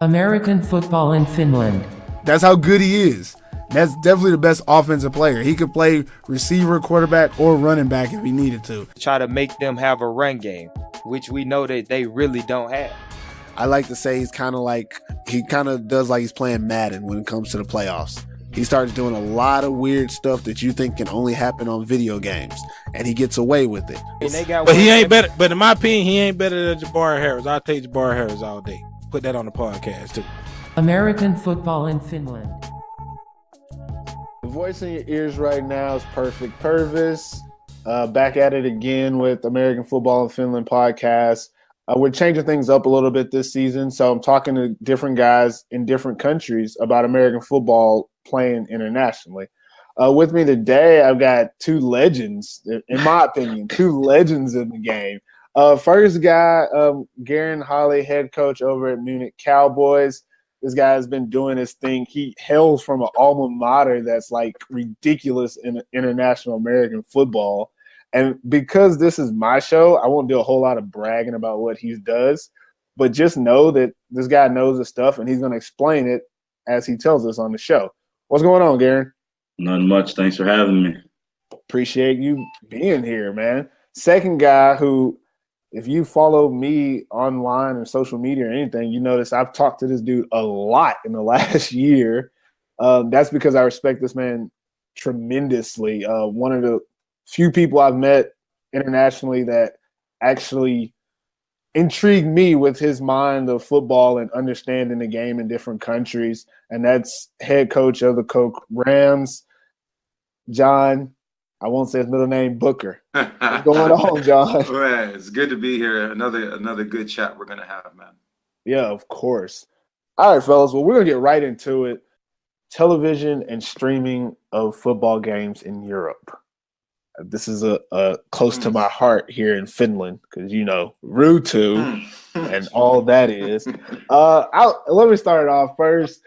American football in Finland. That's how good he is. That's definitely the best offensive player. He could play receiver, quarterback, or running back if he needed to. Try to make them have a run game, which we know that they really don't have. I like to say he kind of does like he's playing Madden when it comes to the playoffs. He starts doing a lot of weird stuff that you think can only happen on video games, and he gets away with it. But he ain't better. But in my opinion, he ain't better than Jabari Harris. I'll take Jabari Harris all day. Put that on the podcast too. American football in Finland. The voice in your ears right now is Perfect Pervis. Back at it again with American Football in Finland podcast. We're changing things up a little bit this season, so I'm talking to different guys in different countries about American football playing internationally. With me today, I've got two legends, in my opinion, two legends in the game. First guy, Garren Holley, head coach over at Munich Cowboys. This guy has been doing his thing. He hails from an alma mater that's like ridiculous in international American football. And because this is my show, I won't do a whole lot of bragging about what he does, but just know that this guy knows his stuff and he's going to explain it as he tells us on the show. What's going on, Garren? Nothing much. Thanks for having me. Appreciate you being here, man. Second guy who, if you follow me online or social media or anything, you notice I've talked to this dude a lot in the last year. That's because I respect this man tremendously. One of the few people I've met internationally that actually intrigued me with his mind of football and understanding the game in different countries, and that's head coach of the Coke Rams, John. I won't say his middle name, Booker. What's going on, John? Man, it's good to be here. Another good chat we're gonna have, man. Yeah, of course. All right, fellas. Well, we're gonna get right into it. Television and streaming of football games in Europe. This is a close to my heart here in Finland because, you know, Ruutu and all that is. Let me start it off first.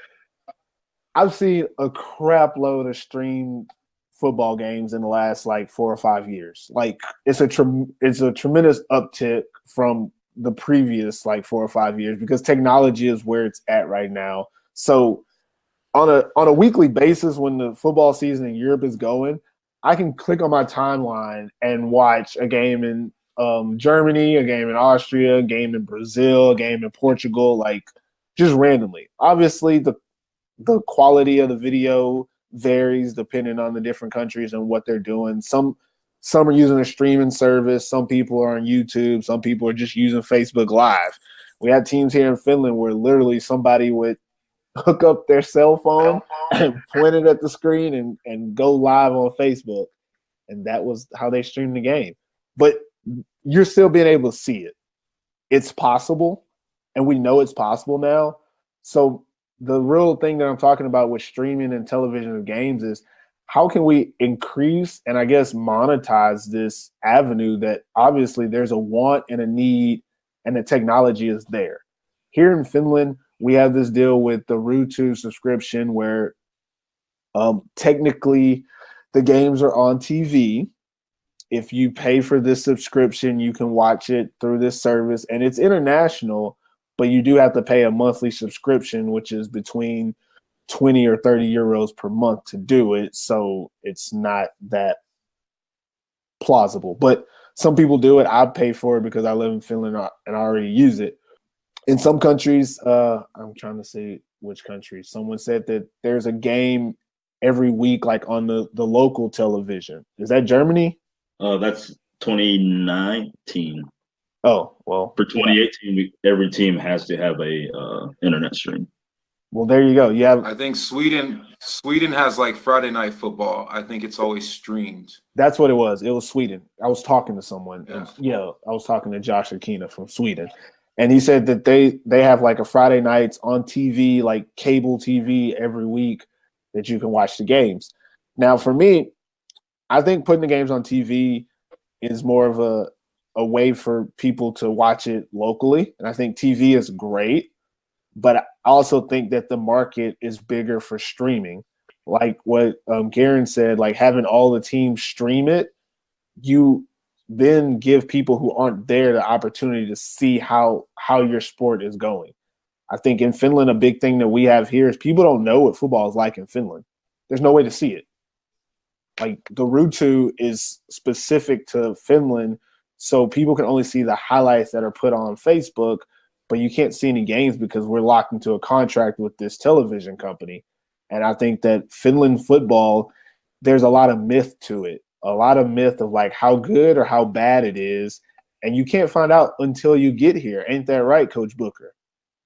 I've seen a crap load of streamed football games in the last like 4 or 5 years. Like it's a tremendous uptick from the previous like 4 or 5 years because technology is where it's at right now. So on a weekly basis, when the football season in Europe is going, I can click on my timeline and watch a game in Germany, a game in Austria, a game in Brazil, a game in Portugal, like just randomly. Obviously, the quality of the video varies depending on the different countries and what they're doing. Some are using a streaming service. Some people are on YouTube. Some people are just using Facebook Live. We had teams here in Finland where literally somebody would hook up their cell phone and point it at the screen and go live on Facebook. And that was how they streamed the game. But you're still being able to see it. It's possible, and we know it's possible now. So the real thing that I'm talking about with streaming and television of games is how can we increase and I guess monetize this avenue that obviously there's a want and a need and the technology is there. Here in Finland, we have this deal with the Ruutu subscription where technically the games are on TV. If you pay for this subscription, you can watch it through this service, and it's international, but you do have to pay a monthly subscription, which is between 20 or 30 euros per month to do it. So it's not that plausible, but some people do it. I pay for it because I live in Finland and I already use it. In some countries, I'm trying to say which country. Someone said that there's a game every week, like on the local television. Is that Germany? That's 2019. Oh, well. For 2018, every team has to have a internet stream. Well, there you go. You have. I think Sweden has like Friday Night Football. I think it's always streamed. That's what it was. It was Sweden. I was talking to someone. Yeah. I was talking to Josh Akina from Sweden. And he said that they have like a Friday nights on TV, like cable TV every week that you can watch the games. Now, for me, I think putting the games on TV is more of a way for people to watch it locally. And I think TV is great, but I also think that the market is bigger for streaming. Like what Garren said, like having all the teams stream it, you then give people who aren't there the opportunity to see how your sport is going. I think in Finland, a big thing that we have here is people don't know what football is like in Finland. There's no way to see it. Like the Ruutu is specific to Finland, so people can only see the highlights that are put on Facebook, but you can't see any games because we're locked into a contract with this television company. And I think that Finland football, there's a lot of myth to it, a lot of myth of like how good or how bad it is. And you can't find out until you get here. Ain't that right, Coach Booker?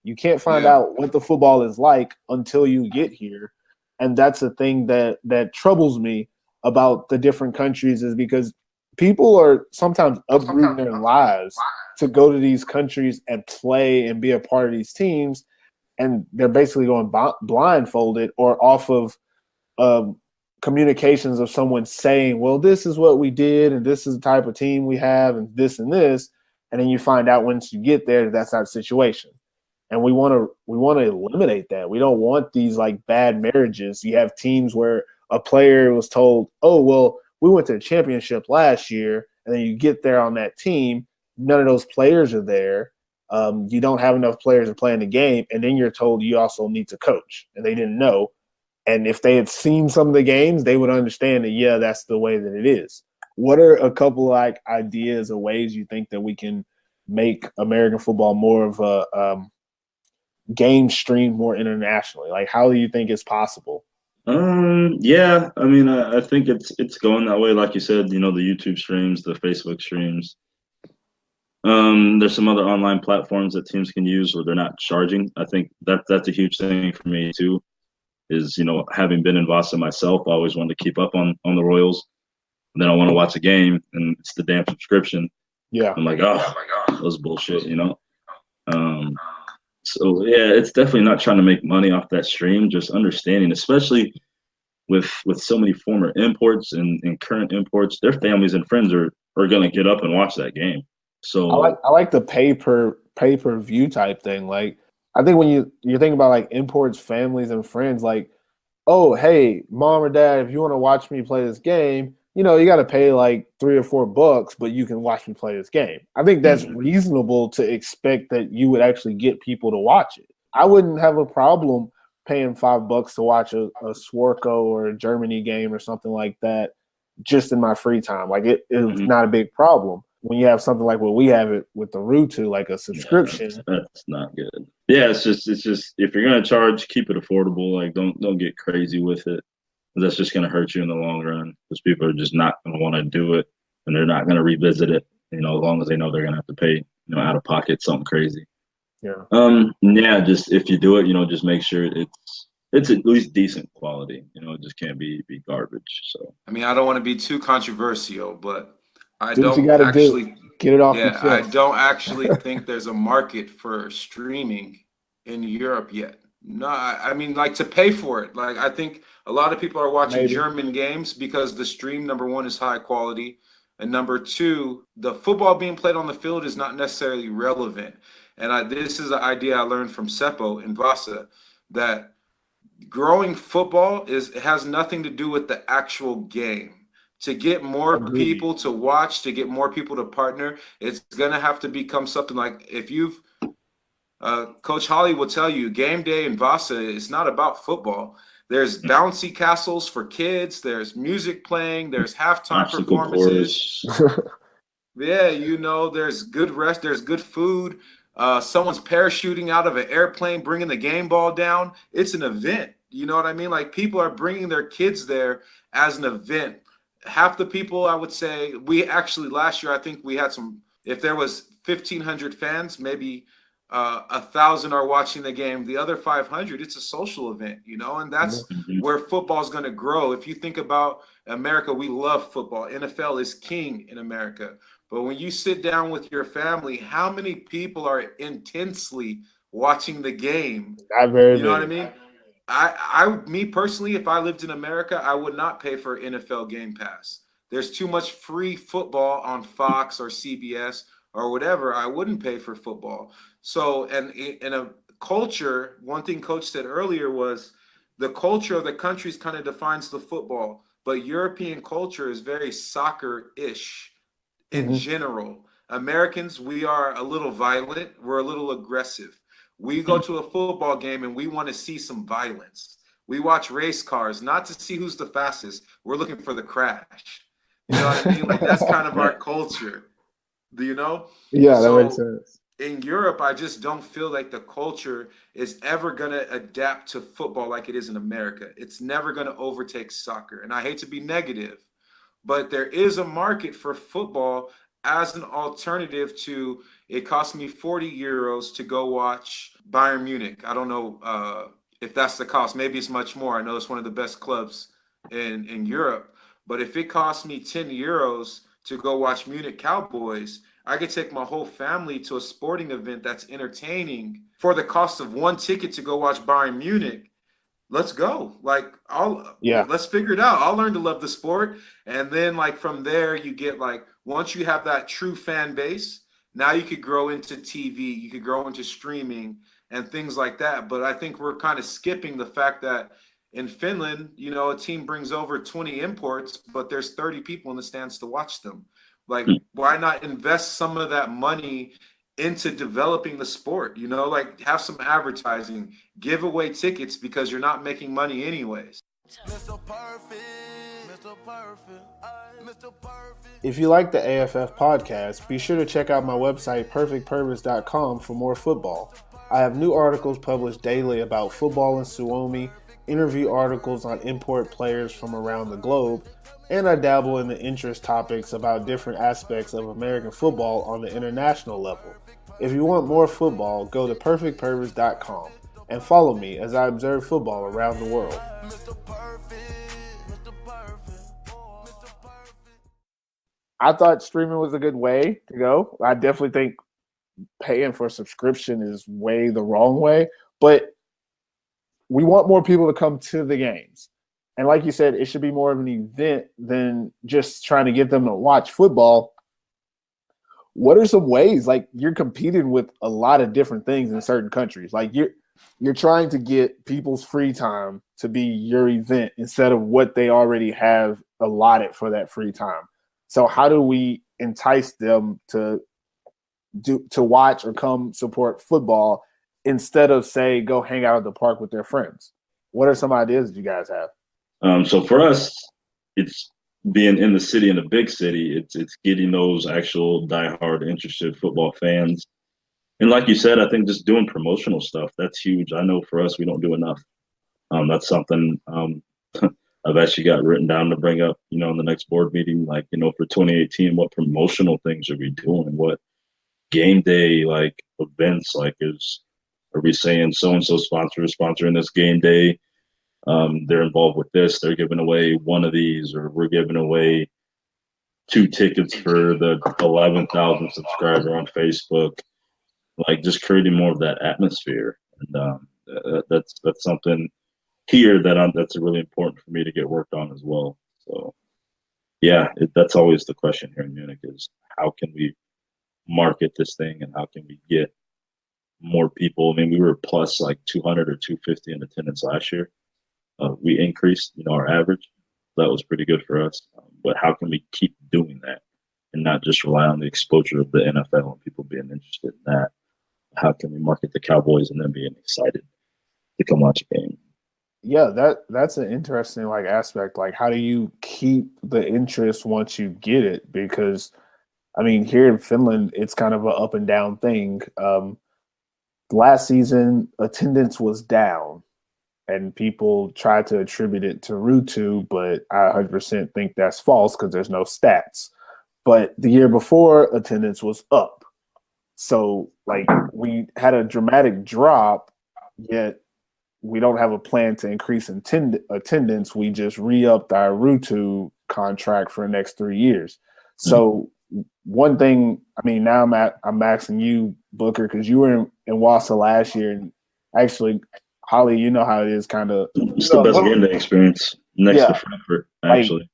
You can't find out what the football is like until you get here. And that's the thing that troubles me about the different countries, is because people are sometimes uprooting their lives to go to these countries and play and be a part of these teams. And they're basically going blindfolded or off of communications of someone saying, well, this is what we did and this is the type of team we have and this. And then you find out once you get there that that's not the situation. And we want to eliminate that. We don't want these like bad marriages. You have teams where a player was told, oh, well, we went to the championship last year, and then you get there on that team, none of those players are there. You don't have enough players to play in the game, and then you're told you also need to coach, and they didn't know. And if they had seen some of the games, they would understand that, yeah, that's the way that it is. What are a couple like ideas or ways you think that we can make American football more of a game streamed more internationally? Like, how do you think it's possible? Yeah, I mean, I think it's going that way. Like you said, the YouTube streams, the Facebook streams. There's some other online platforms that teams can use where they're not charging. I think that's a huge thing for me too, is, having been in Vasa myself, I always wanted to keep up on the Royals. And then I want to watch a game and it's the damn subscription. Yeah. I'm like, oh my God, that was bullshit, So yeah, it's definitely not trying to make money off that stream, just understanding, especially with so many former imports and current imports, their families and friends are gonna get up and watch that game. So I like the pay per view type thing. Like, I think when you think about like imports, families and friends, like, oh, hey, mom or dad, if you want to watch me play this game, you got to pay like $3 or $4, but you can watch me play this game. I think that's reasonable to expect that you would actually get people to watch it. I wouldn't have a problem paying $5 to watch a Swarco or a Germany game or something like that just in my free time. Like, it's not a big problem. When you have something like what we have it with the Ruutu, like a subscription. Yeah, that's not good. Yeah, it's just if you're gonna charge, keep it affordable. Like, don't get crazy with it. That's just gonna hurt you in the long run, because people are just not gonna want to do it, and they're not gonna revisit it. As long as they know they're gonna have to pay, out of pocket something crazy. Yeah. Yeah. Just if you do it, just make sure it's at least decent quality. It just can't be garbage. So. I mean, I don't want to be too controversial, but I do what you don't gotta actually do. Get it off your chest. I don't actually think there's a market for streaming in Europe yet. No, I mean, like, to pay for it. Like, I think a lot of people are watching German games because the stream, number one, is high quality. And number two, the football being played on the field is not necessarily relevant. And this is an idea I learned from Seppo in Vasa, that growing football has nothing to do with the actual game. To get more people to watch, to get more people to partner, it's going to have to become something like, if you've Coach Holley will tell you, game day in Vasa is not about football. There's bouncy castles for kids. There's music playing. There's halftime performances. Yeah, there's good rest. There's good food. Someone's parachuting out of an airplane, bringing the game ball down. It's an event. You know what I mean? Like, people are bringing their kids there as an event. Half the people, I would say, we actually last year, I think we had if there was 1,500 fans, maybe 1,000 are watching the game. The other 500, it's a social event, and that's where football is going to grow. If you think about America, we love football. NFL is king in America. But when you sit down with your family, how many people are intensely watching the game? Not very You know what I mean? Me personally, if I lived in America, I would not pay for NFL Game Pass. There's too much free football on Fox or CBS or whatever. I wouldn't pay for football. So, and in a culture, one thing Coach said earlier was the culture of the countries kind of defines the football, but European culture is very soccer-ish in general. Americans, we are a little violent. We're a little aggressive. We go to a football game and we want to see some violence. We watch race cars, not to see who's the fastest. We're looking for the crash. You know what I mean? Like, that's kind of our culture. Do you know? Yeah, that makes sense. In Europe, I just don't feel like the culture is ever going to adapt to football like it is in America. It's never going to overtake soccer. And I hate to be negative, but there is a market for football as an alternative to, it cost me 40 euros to go watch Bayern Munich. I don't know if that's the cost. Maybe it's much more. I know it's one of the best clubs in Europe. But if it costs me 10 euros to go watch Munich Cowboys, I could take my whole family to a sporting event that's entertaining for the cost of one ticket to go watch Bayern Munich. Let's go. Like, let's figure it out. I'll learn to love the sport. And then, like, from there, you get, like, once you have that true fan base, now you could grow into TV, you could grow into streaming and things like that. But I think we're kind of skipping the fact that in Finland, you know, a team brings over 20 imports, but there's 30 people in the stands to watch them. Like, why not invest some of that money into developing the sport? You know, like, have some advertising, give away tickets because you're not making money anyways. Mr. Perfect, Mr. Perfect, Mr. Perfect. If you like the AFF podcast, be sure to check out my website, perfectpervis.com, for more football. I have new articles published daily about football in Suomi, interview articles on import players from around the globe, and I dabble in the interest topics about different aspects of American football on the international level. If you want more football, go to perfectpervis.com and follow me as I observe football around the world. I thought streaming was a good way to go. I definitely think paying for a subscription is way the wrong way, but we want more people to come to the games. And like you said, it should be more of an event than just trying to get them to watch football. What are some ways? Like, you're competing with a lot of different things in certain countries. Like, you're trying to get people's free time to be your event instead of what they already have allotted for that free time. So how do we entice them to watch or come support football instead of, say, go hang out at the park with their friends? What are some ideas that you guys have? So for us, it's being in the city, in a big city. It's getting those actual diehard, interested football fans. And like you said, I think just doing promotional stuff, that's huge. I know for us, we don't do enough. That's something I've actually got written down to bring up, you know, in the next board meeting. Like, you know, for 2018, what promotional things are we doing? What game day, like, events, like, are we saying so-and-so sponsor is sponsoring this game day? They're involved with this, they're giving away one of these, or we're giving away 2 tickets for the 11,000 subscriber on Facebook. Like, just creating more of that atmosphere. And that's something here that's really important for me to get worked on as well. So yeah, that's always the question here in Munich, is how can we market this thing and how can we get more people? I mean, we were plus like 200 or 250 in attendance last year. We increased, you know, our average. That was pretty good for us. But how can we keep doing that and not just rely on the exposure of the NFL and people being interested in that? How can we market the Cowboys and them being excited to come watch a game? Yeah, that's an interesting, like, aspect. Like, how do you keep the interest once you get it? Because, I mean, here in Finland, it's kind of an up and down thing. Last season, attendance was down, and people try to attribute it to Ruutu, but I 100% think that's false because there's no stats. But the year before, attendance was up. So, like, we had a dramatic drop, yet we don't have a plan to increase attendance. We just re-upped our Ruutu contract for the next 3 years. So one thing, I mean, now I'm asking you, Booker, because you were in Wausau last year, and actually, Holley, you know how it is, kind of. It's the best game day experience next to Frankfurt, actually. Like,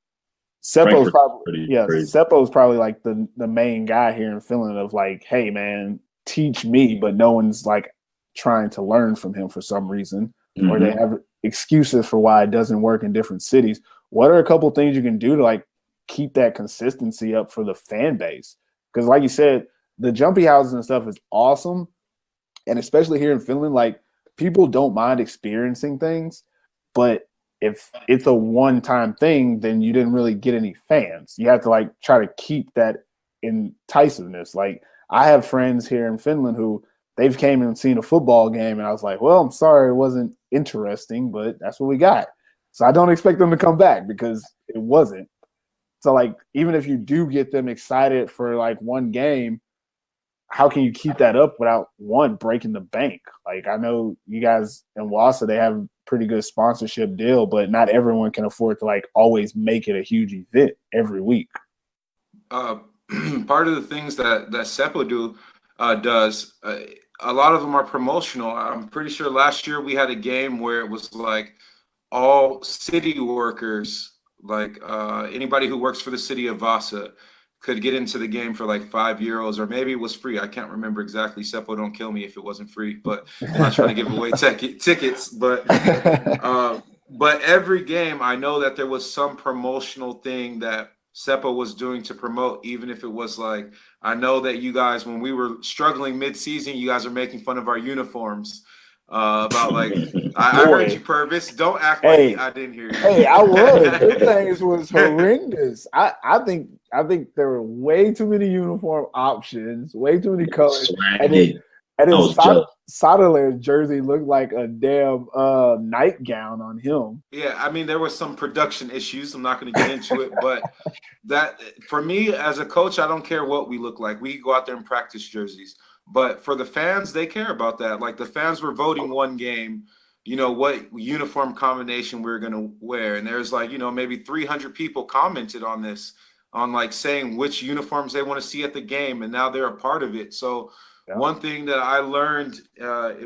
Seppo's probably like the main guy here in Finland of, like, hey man, teach me, but no one's like trying to learn from him for some reason, or they have excuses for why it doesn't work in different cities. What are a couple things you can do to, like, keep that consistency up for the fan base? Because like you said, the jumpy houses and stuff is awesome, And especially here in Finland, like people don't mind experiencing things, but if it's a one-time thing, then you didn't really get any fans. You have to like try to keep that enticitiveness. Like I have friends here in Finland who they've came and seen a football game, and I was like, well, I'm sorry it wasn't interesting, but that's what we got. So I don't expect them to come back because it wasn't. So like even if you do get them excited for like one game, how can you keep that up without one breaking the bank? Like I know you guys in Wassa, they have a pretty good sponsorship deal, but not everyone can afford to like always make it a huge event every week. Part of the things that Seppo does, a lot of them are promotional. I'm pretty sure last year we had a game where it was like all city workers, like anybody who works for the city of Vasa could get into the game for like €5, or maybe it was free. I can't remember exactly. Seppo, don't kill me if it wasn't free, but I'm not trying to give away tickets. But every game, I know that there was some promotional thing that Seppo was doing to promote, even if it was like, I know that you guys, when we were struggling mid-season, you guys are making fun of our uniforms. About like, I heard you, Pervis. Don't act like I didn't hear you. Hey, I was. Those things was horrendous. I think there were way too many uniform options, way too many colors, and then Soderler's jersey looked like a damn nightgown on him. Yeah, I mean there was some production issues. I'm not going to get into it, but that for me as a coach, I don't care what we look like. We go out there and practice jerseys. But for the fans, they care about that. Like the fans were voting one game, you know, what uniform combination we were going to wear. And there's like, you know, maybe 300 people commented on this, on like saying which uniforms they want to see at the game. And now they're a part of it. So one thing that I learned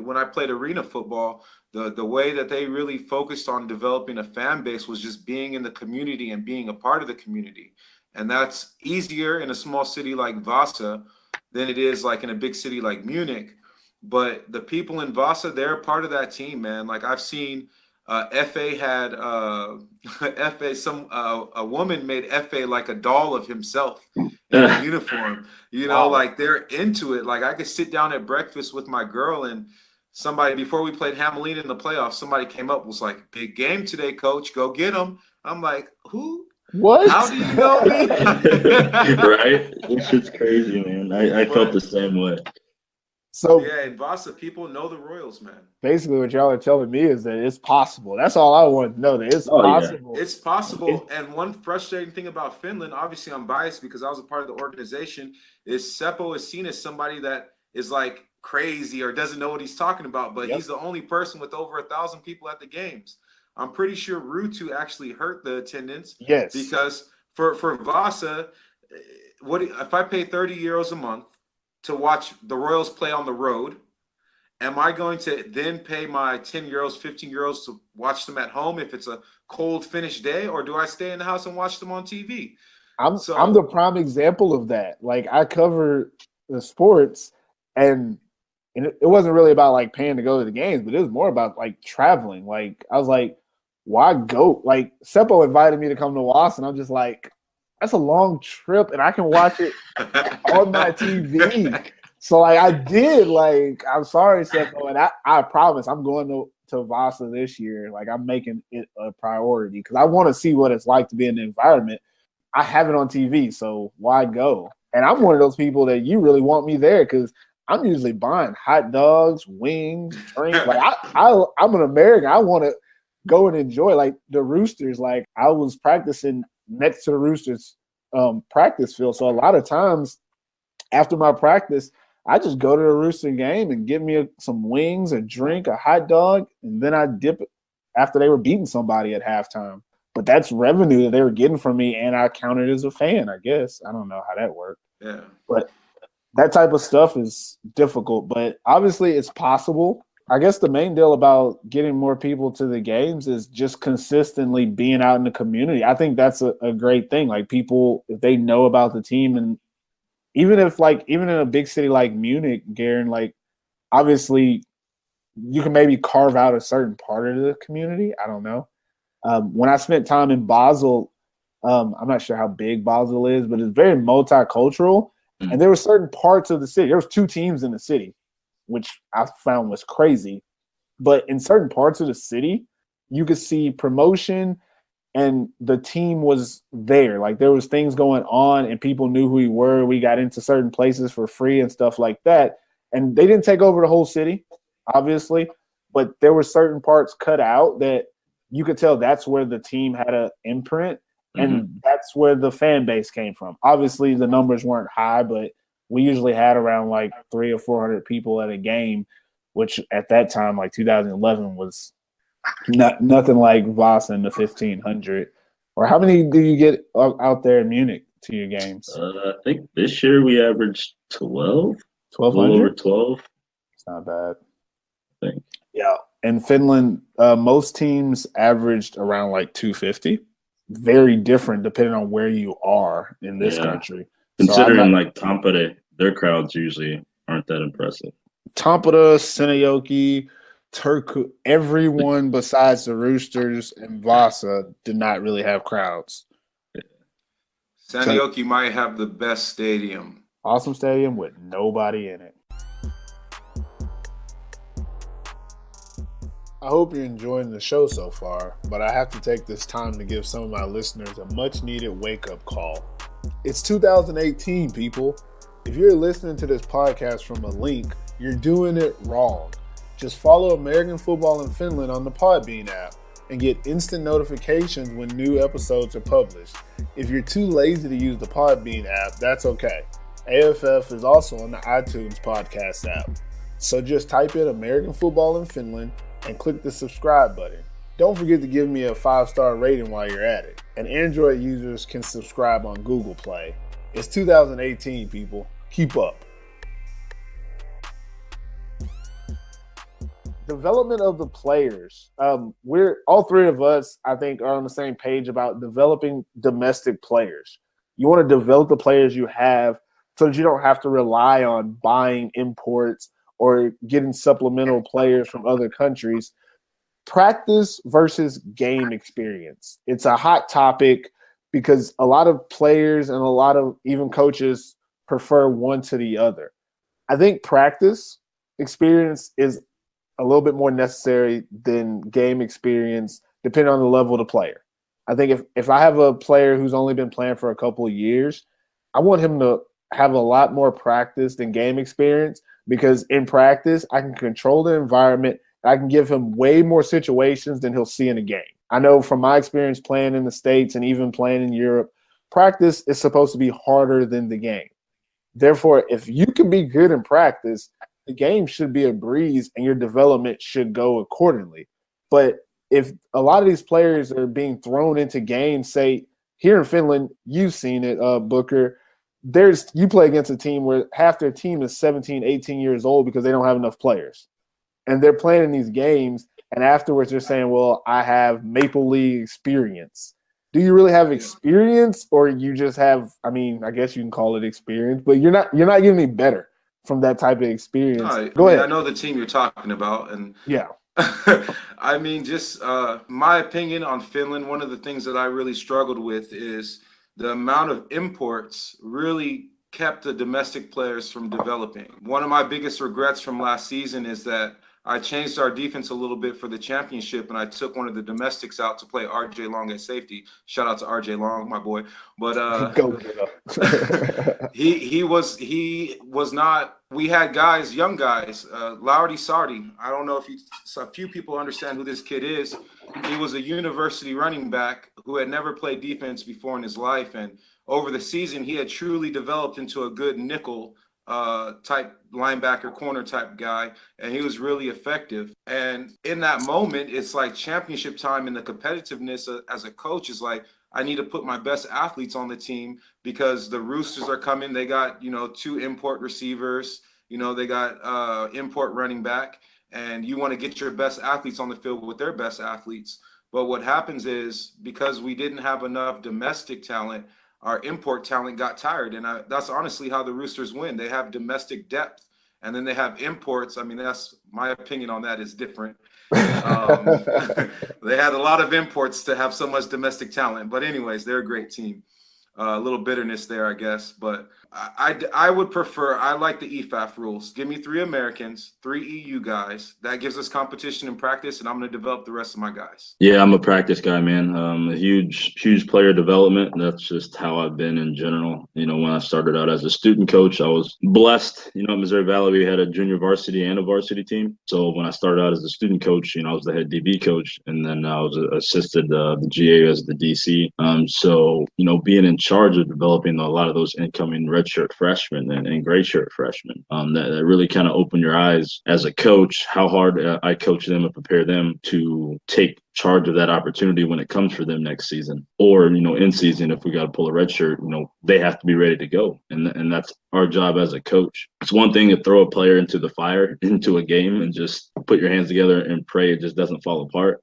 when I played arena football, the way that they really focused on developing a fan base was just being in the community and being a part of the community. And that's easier in a small city like Vasa than it is like in a big city like Munich. But the people in Vasa, they're part of that team, man. Like I've seen FA had a woman made FA like a doll of himself in a uniform. You know, like they're into it. Like I could sit down at breakfast with my girl and somebody, before we played Hamelin in the playoffs, somebody came up, was like, big game today, coach, go get them. I'm like, who? What? How do you know me? Right? This shit's crazy, man. I felt the same way. So yeah, in Vasa, people know the Royals, man. Basically, what y'all are telling me is that it's possible. That's all I want to know. That it's possible. Yeah. It's possible. And one frustrating thing about Finland, obviously I'm biased because I was a part of the organization, is Seppo is seen as somebody that is like crazy or doesn't know what he's talking about, but he's the only person with over 1,000 people at the games. I'm pretty sure Ruutu actually hurt the attendance. Yes. Because for Vasa, if I pay €30 a month to watch the Royals play on the road, am I going to then pay my €10, €15 to watch them at home if it's a cold Finnish day, or do I stay in the house and watch them on TV? I'm the prime example of that. Like I cover the sports, and it wasn't really about like paying to go to the games, but it was more about like traveling. Like I was like, why go? Like Seppo invited me to come to Wassa, and I'm just like, that's a long trip, and I can watch it on my TV. So like I did. Like I'm sorry, Seppo, and I promise I'm going to Vasa this year. Like I'm making it a priority because I want to see what it's like to be in the environment. I have it on TV, so why go? And I'm one of those people that you really want me there because I'm usually buying hot dogs, wings, drinks. Like I'm an American. I want to go and enjoy. Like the Roosters. Like I was practicing next to the Roosters practice field, so a lot of times after my practice, I just go to the Rooster game and get me some wings, a drink, a hot dog, and then I dip it after they were beating somebody at halftime. But that's revenue that they were getting from me, and I counted as a fan, I guess. I don't know how that worked. Yeah. But that type of stuff is difficult, but obviously it's possible. I guess the main deal about getting more people to the games is just consistently being out in the community. I think that's a great thing. Like people, if they know about the team, and even in a big city like Munich, Garren, like obviously you can maybe carve out a certain part of the community. I don't know. When I spent time in Basel, I'm not sure how big Basel is, but it's very multicultural. And there were certain parts of the city. There was 2 teams in the city. which I found was crazy. But in certain parts of the city, you could see promotion and the team was there. Like there was things going on and people knew who we were. We got into certain places for free and stuff like that. And they didn't take over the whole city, obviously, but there were certain parts cut out that you could tell that's where the team had an imprint, and that's where the fan base came from. Obviously, the numbers weren't high, but we usually had around like 300 or 400 people at a game, which at that time, like 2011, was nothing like Vasa in the 1,500. Or how many do you get out there in Munich to your games? I think this year we averaged 12. 1,200? A little over 12. It's not bad. I think. Yeah. In Finland, most teams averaged around like 250. Very different depending on where you are in this country. Considering like Tampere, their crowds usually aren't that impressive. Tampere, Seinäjoki, Turku, everyone besides the Roosters and Vasa did not really have crowds. Seinäjoki might have the best stadium. Awesome stadium with nobody in it. I hope you're enjoying the show so far, but I have to take this time to give some of my listeners a much-needed wake-up call. It's 2018, people. If you're listening to this podcast from a link, you're doing it wrong. Just follow American Football in Finland on the Podbean app and get instant notifications when new episodes are published. If you're too lazy to use the Podbean app, that's okay. AFF is also on the iTunes podcast app. So just type in American Football in Finland and click the subscribe button. Don't forget to give me a 5-star rating while you're at it. And Android users can subscribe on Google Play. It's 2018, people. Keep up. Development of the players. We're all three of us, I think, are on the same page about developing domestic players. You want to develop the players you have so that you don't have to rely on buying imports or getting supplemental players from other countries. Practice versus game experience. It's a hot topic because a lot of players and a lot of even coaches prefer one to the other. I think practice experience is a little bit more necessary than game experience, depending on the level of the player. I think if I have a player who's only been playing for a couple of years, I want him to have a lot more practice than game experience, because in practice, I can control the environment. I can give him way more situations than he'll see in a game. I know from my experience playing in the States and even playing in Europe, practice is supposed to be harder than the game. Therefore, if you can be good in practice, the game should be a breeze and your development should go accordingly. But if a lot of these players are being thrown into games, say here in Finland, you've seen it, Booker, you play against a team where half their team is 17, 18 years old because they don't have enough players. And they're playing in these games, and afterwards they're saying, well, I have Maple League experience. Do you really have experience, or you just have, I mean, I guess you can call it experience, but you're not getting any better from that type of experience. Go ahead. I know the team you're talking about, and yeah. I mean, just my opinion on Finland, one of the things that I really struggled with is the amount of imports really kept the domestic players from developing. One of my biggest regrets from last season is that I changed our defense a little bit for the championship, and I took one of the domestics out to play RJ Long at safety. Shout out to RJ Long, my boy. But go get up. he was not. We had guys, young guys, Lauri Sardi. I don't know if a few people understand who this kid is. He was a university running back who had never played defense before in his life, and over the season he had truly developed into a good nickel type linebacker, corner type guy, and he was really effective. And in that moment, it's like championship time, and the competitiveness as a coach is like, I need to put my best athletes on the team because the Roosters are coming. They got, 2 import receivers, they got import running back, and you want to get your best athletes on the field with their best athletes. But what happens is, because we didn't have enough domestic talent, our import talent got tired. And that's honestly how the Roosters win. They have domestic depth, and then they have imports. I mean, that's my opinion on that is different. They had a lot of imports to have so much domestic talent. But anyways, they're a great team. A little bitterness there, I guess. But I would prefer, I like the EFAF rules. Give me 3 Americans, 3 EU guys. That gives us competition in practice, and I'm going to develop the rest of my guys. Yeah, I'm a practice guy, man. A huge player development. That's just how I've been in general. You know, when I started out as a student coach, I was blessed. You know, at Missouri Valley, we had a junior varsity and a varsity team. So when I started out as a student coach, you know, I was the head DB coach, and then I was assisted the GA as the DC. So, you know, being in charge of developing a lot of those incoming redshirt freshmen and gray shirt freshmen, that really kind of opened your eyes as a coach, how hard I coach them and prepare them to take charge of that opportunity when it comes for them next season, or, you know, in season, if we got to pull a red shirt, you know, they have to be ready to go. And that's our job as a coach. It's one thing to throw a player into the fire, into a game, and just put your hands together and pray it just doesn't fall apart.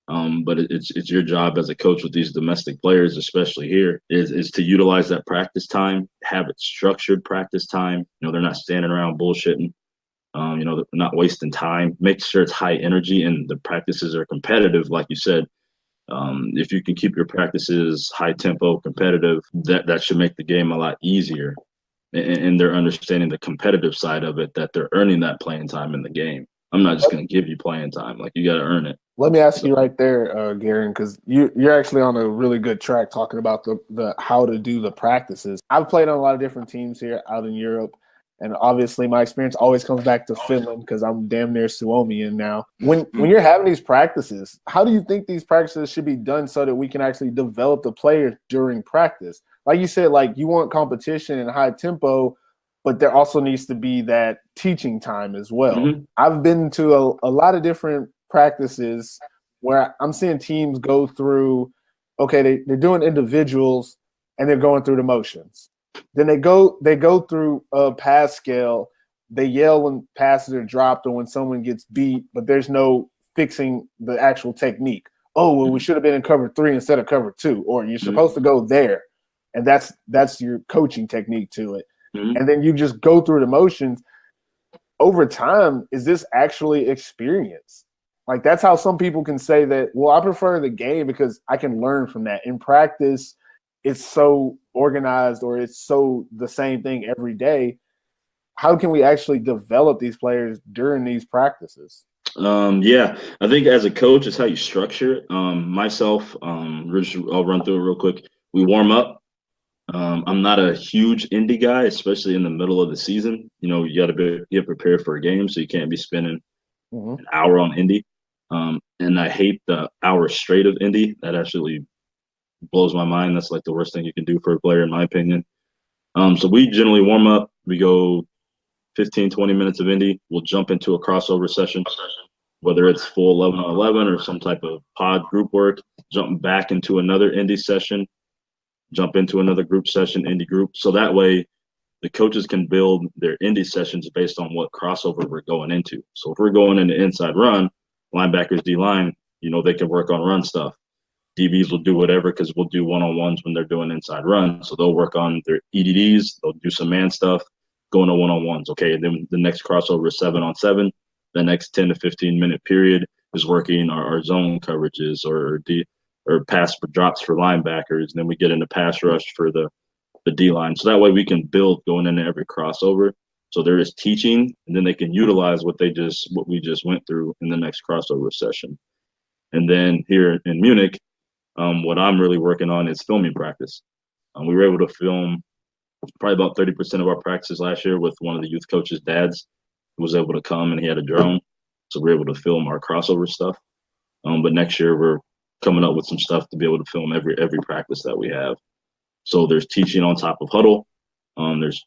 But it's your job as a coach with these domestic players, especially here, is to utilize that practice time, have it structured practice time. You know, they're not standing around bullshitting. You know, they're not wasting time. Make sure it's high energy and the practices are competitive, like you said. If you can keep your practices high tempo, competitive, that should make the game a lot easier. And they're understanding the competitive side of it, that they're earning that playing time in the game. I'm not just going to give you playing time. Like, you got to earn it. Let me ask you right there, Garren, because you're actually on a really good track talking about the how to do the practices. I've played on a lot of different teams here out in Europe, and obviously my experience always comes back to Finland because I'm damn near Suomian now. When you're having these practices, how do you think these practices should be done so that we can actually develop the players during practice? Like you said, like, you want competition and high tempo, but there also needs to be that teaching time as well. Mm-hmm. I've been to a lot of different practices where I'm seeing teams go through, okay, they're doing individuals and they're going through the motions. Then they go through a pass scale. They yell when passes are dropped or when someone gets beat, but there's no fixing the actual technique. Oh, well, we should have been in cover 3 instead of cover 2, or you're supposed to go there. And that's your coaching technique to it. Mm-hmm. And then you just go through the motions. Over time, is this actually experience? Like, that's how some people can say that, well, I prefer the game because I can learn from that. In practice, it's so organized, or it's so the same thing every day. How can we actually develop these players during these practices? Yeah, I think as a coach, it's how you structure it. Myself, I'll run through it real quick. We warm up. I'm not a huge indie guy, especially in the middle of the season. You know, you got to get prepared for a game, so you can't be spending an hour on indie. And I hate the hour straight of indie. That actually blows my mind. That's like the worst thing you can do for a player, in my opinion. So we generally warm up. We go 15, 20 minutes of indie. We'll jump into a crossover session, whether it's full 11 on 11 or some type of pod group work. Jump back into another indie session. Jump into another group session, indie group. So that way the coaches can build their indie sessions based on what crossover we're going into. So if we're going into inside run, linebackers, D-line, you know, they can work on run stuff. DBs will do whatever because we'll do one-on-ones when they're doing inside run. So they'll work on their EDDs. They'll do some man stuff, go into one-on-ones. Okay, and then the next crossover is 7-on-7. The next 10 to 15-minute period is working our zone coverages or pass for drops for linebackers. And then we get into pass rush for the D-line. So that way we can build going into every crossover. So there is teaching, and then they can utilize what we just went through in the next crossover session. And then here in Munich, what I'm really working on is filming practice. We were able to film probably about 30% of our practices last year with one of the youth coaches' dads, who was able to come, and he had a drone. So we were able to film our crossover stuff. But next year we're coming up with some stuff to be able to film every practice that we have. So there's teaching on top of huddle. There's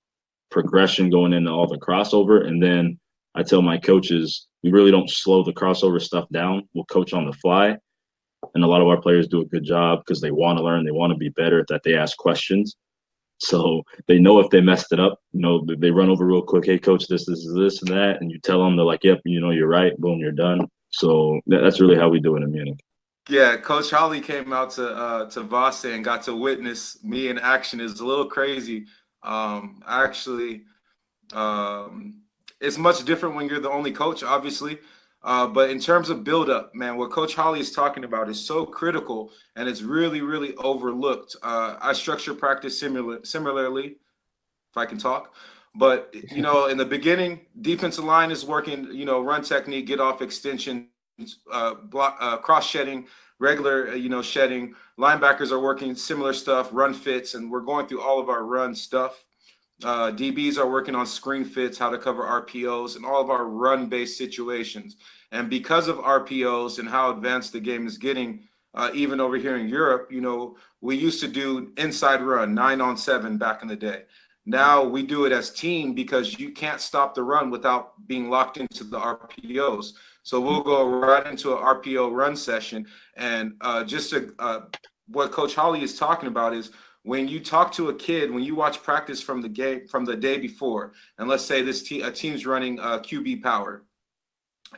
progression going into all the crossover. And then I tell my coaches, we really don't slow the crossover stuff down. We'll coach on the fly. And a lot of our players do a good job because they want to learn. They want to be better at that. They ask questions. So they know if they messed it up, you know, they run over real quick. Hey, coach, this and that. And you tell them, they're like, yep, you know, you're right. Boom, you're done. So that's really how we do it in Munich. Yeah, Coach Holley came out to Vasse and got to witness me in action. It's a little crazy. It's much different when you're the only coach, obviously. But in terms of build-up, man, what Coach Holley is talking about is so critical, and it's really, really overlooked. I structure practice similarly. if I can talk. But, you know, in the beginning, defensive line is working, you know, run technique, get off extension, block, cross shedding, regular, you know, shedding. Linebackers are working similar stuff, run fits, and we're going through all of our run stuff. DBs are working on screen fits, how to cover RPOs, and all of our run-based situations. And because of RPOs and how advanced the game is getting, even over here in Europe, you know, we used to do inside run, 9-on-7 back in the day. Now we do it as team because you can't stop the run without being locked into the RPOs. So we'll go right into an RPO run session. And what Coach Holley is talking about is when you talk to a kid, when you watch practice from the day before, and let's say a team's running QB power,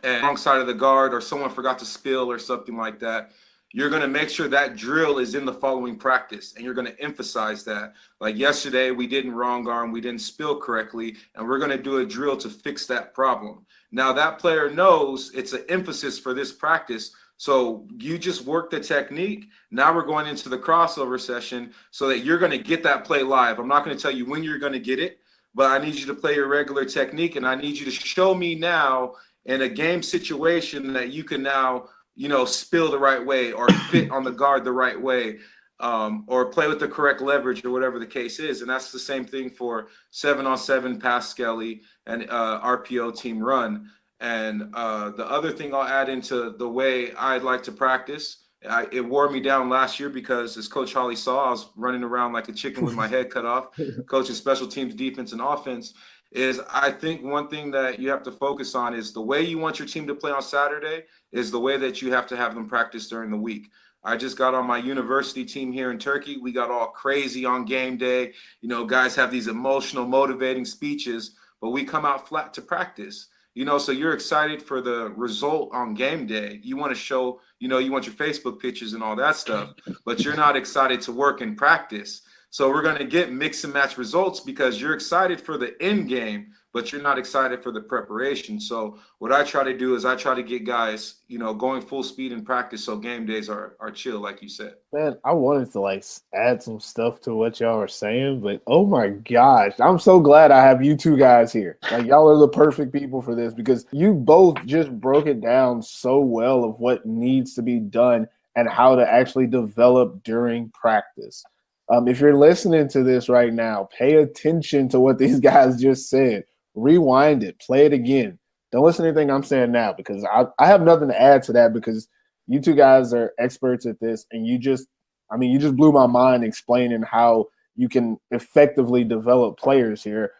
and wrong side of the guard, or someone forgot to spill or something like that, you're going to make sure that drill is in the following practice, and you're going to emphasize that. Like yesterday, we didn't wrong arm, we didn't spill correctly, and we're going to do a drill to fix that problem. Now that player knows it's an emphasis for this practice, so you just work the technique. Now we're going into the crossover session so that you're going to get that play live. I'm not going to tell you when you're going to get it, but I need you to play your regular technique, and I need you to show me now in a game situation that you can now, you know, spill the right way or fit on the guard the right way, or play with the correct leverage or whatever the case is. And that's the same thing for 7-on-7 pass skelly and RPO team run. And the other thing I'll add into the way I'd like to practice, it wore me down last year because, as Coach Holley saw, I was running around like a chicken with my head cut off, coaching special teams, defense, and offense. Is I think one thing that you have to focus on is the way you want your team to play on Saturday is the way that you have to have them practice during the week. I just got on my university team here in Turkey. We got all crazy on game day. You know, guys have these emotional, motivating speeches, but we come out flat to practice. You know, so you're excited for the result on game day. You want to show, you know, you want your Facebook pictures and all that stuff, but you're not excited to work in practice. So we're going to get mix and match results because you're excited for the end game, but you're not excited for the preparation. So what I try to do is I try to get guys, you know, going full speed in practice so game days are chill, like you said. Man, I wanted to like add some stuff to what y'all are saying, but oh my gosh, I'm so glad I have you two guys here. Like, y'all are the perfect people for this because you both just broke it down so well of what needs to be done and how to actually develop during practice. If you're listening to this right now, pay attention to what these guys just said. Rewind it. Play it again. Don't listen to anything I'm saying now because I have nothing to add to that because you two guys are experts at this, and you just blew my mind explaining how you can effectively develop players here.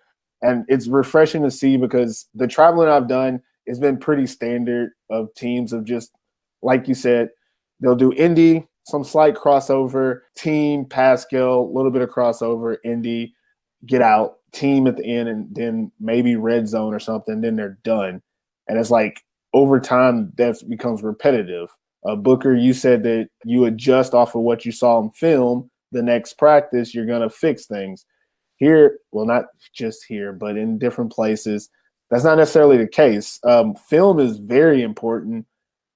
And it's refreshing to see because the traveling I've done has been pretty standard of teams of just, like you said, they'll do Indy, some slight crossover, team, Pascal, a little bit of crossover, Indy, get out, team at the end, and then maybe red zone or something, then they're done. And it's like over time that becomes repetitive. Booker, you said that you adjust off of what you saw in film. The next practice, you're going to fix things. Here, well, not just here, but in different places, that's not necessarily the case. Film is very important.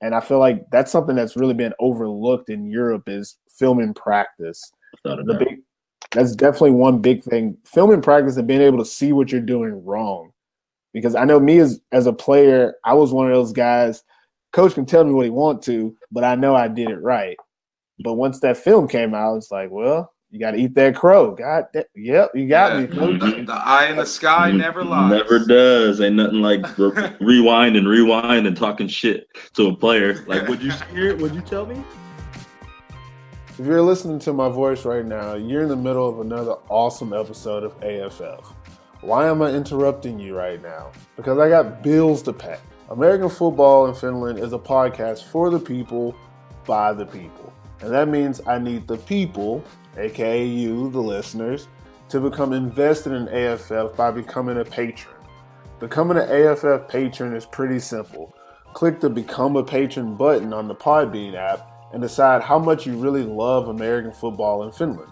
And I feel like that's something that's really been overlooked in Europe is film in practice. That's definitely one big thing. Film in practice and being able to see what you're doing wrong. Because I know me as a player, I was one of those guys, coach can tell me what he wants to, but I know I did it right. But once that film came out, it's like, well, you got to eat that crow. Yep, you got me. The eye in the sky never lies. Never does. Ain't nothing like rewind and talking shit to a player. Like, would you hear it? Would you tell me? If you're listening to my voice right now, you're in the middle of another awesome episode of AFF. Why am I interrupting you right now? Because I got bills to pay. American Football in Finland is a podcast for the people, by the people. And that means I need the people, aka you, the listeners, to become invested in AFF by becoming a patron. Becoming an AFF patron is pretty simple. Click the Become a Patron button on the Podbean app and decide how much you really love American football in Finland.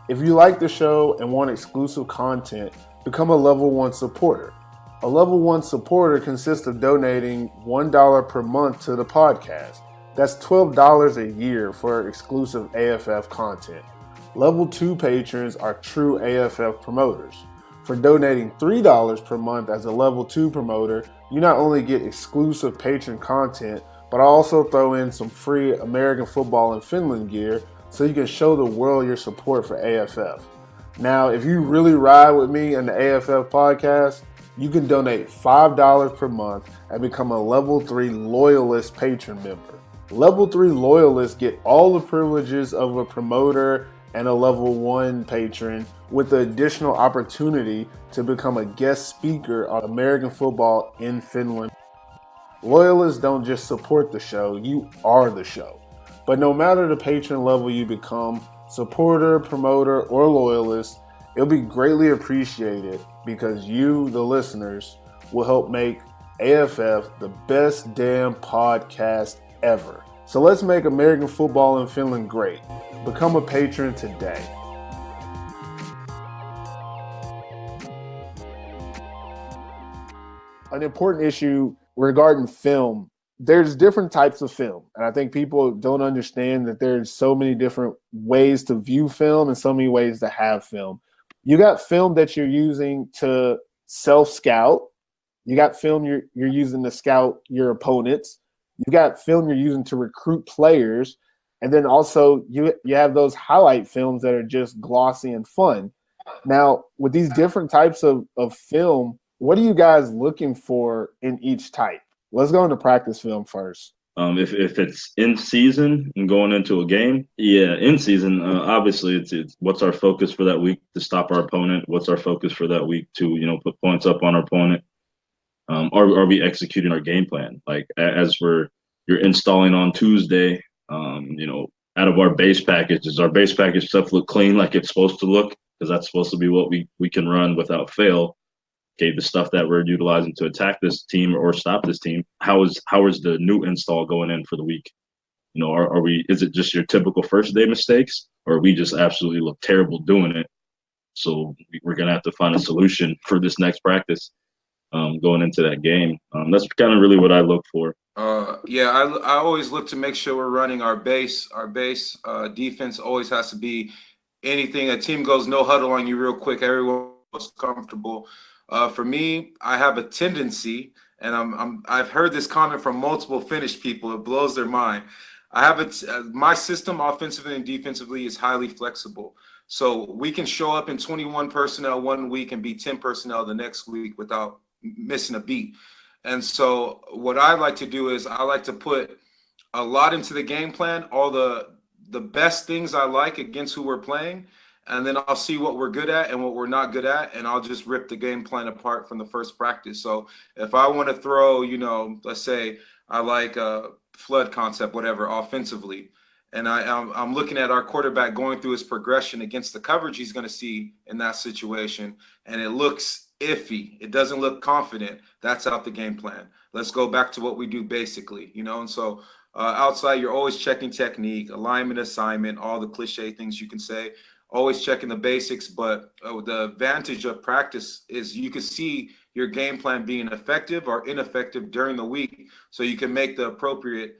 If you like the show and want exclusive content, become a Level 1 supporter. A Level 1 supporter consists of donating $1 per month to the podcast. That's $12 a year for exclusive AFF content. Level 2 patrons are true AFF promoters. For donating $3 per month as a level 2 promoter, you not only get exclusive patron content, but I also throw in some free American football and Finland gear so you can show the world your support for AFF. Now, if you really ride with me in the AFF podcast, you can donate $5 per month and become a level 3 loyalist patron member. Level 3 loyalists get all the privileges of a promoter and a level 1 patron, with the additional opportunity to become a guest speaker on American football in Finland. Loyalists don't just support the show, you are the show. But no matter the patron level you become, supporter, promoter, or loyalist, it'll be greatly appreciated because you, the listeners, will help make AFF the best damn podcast ever. So let's make American football in Finland great. Become a patron today. An important issue regarding film, there's different types of film. And I think people don't understand that there's so many different ways to view film and so many ways to have film. You got film that you're using to self-scout. You got film you're using to scout your opponents. You got film you're using to recruit players. And then also you have those highlight films that are just glossy and fun. Now, with these different types of film, what are you guys looking for in each type? Let's go into practice film first. If it's in season and going into a game, in season, obviously it's what's our focus for that week to stop our opponent. What's our focus for that week to put points up on our opponent. Are we executing our game plan? Like as you're installing on Tuesday, out of our base package, does our base package stuff look clean like it's supposed to look? Because that's supposed to be what we can run without fail. Okay, the stuff that we're utilizing to attack this team or stop this team, how is the new install going in for the week? Is it just your typical first day mistakes, or we just absolutely look terrible doing it? So we're gonna have to find a solution for this next practice going into that game. That's kind of really what I look for. I always look to make sure we're running our base. Our base defense always has to be anything. A team goes no huddle on you real quick. Everyone's comfortable. For me, I have a tendency, and I've heard this comment from multiple Finnish people. It blows their mind. I have my system offensively and defensively is highly flexible. So we can show up in 21 personnel one week and be 10 personnel the next week without missing a beat. And so what I like to do is I like to put a lot into the game plan, all the best things I like against who we're playing. And then I'll see what we're good at and what we're not good at, and I'll just rip the game plan apart from the first practice. So if I want to throw, let's say I like a flood concept, whatever, offensively, and I'm looking at our quarterback going through his progression against the coverage he's going to see in that situation, and it looks iffy. It doesn't look confident. That's out the game plan. Let's go back to what we do basically, And so outside, you're always checking technique, alignment, assignment, all the cliche things you can say. Always checking the basics, but the advantage of practice is you can see your game plan being effective or ineffective during the week, so you can make the appropriate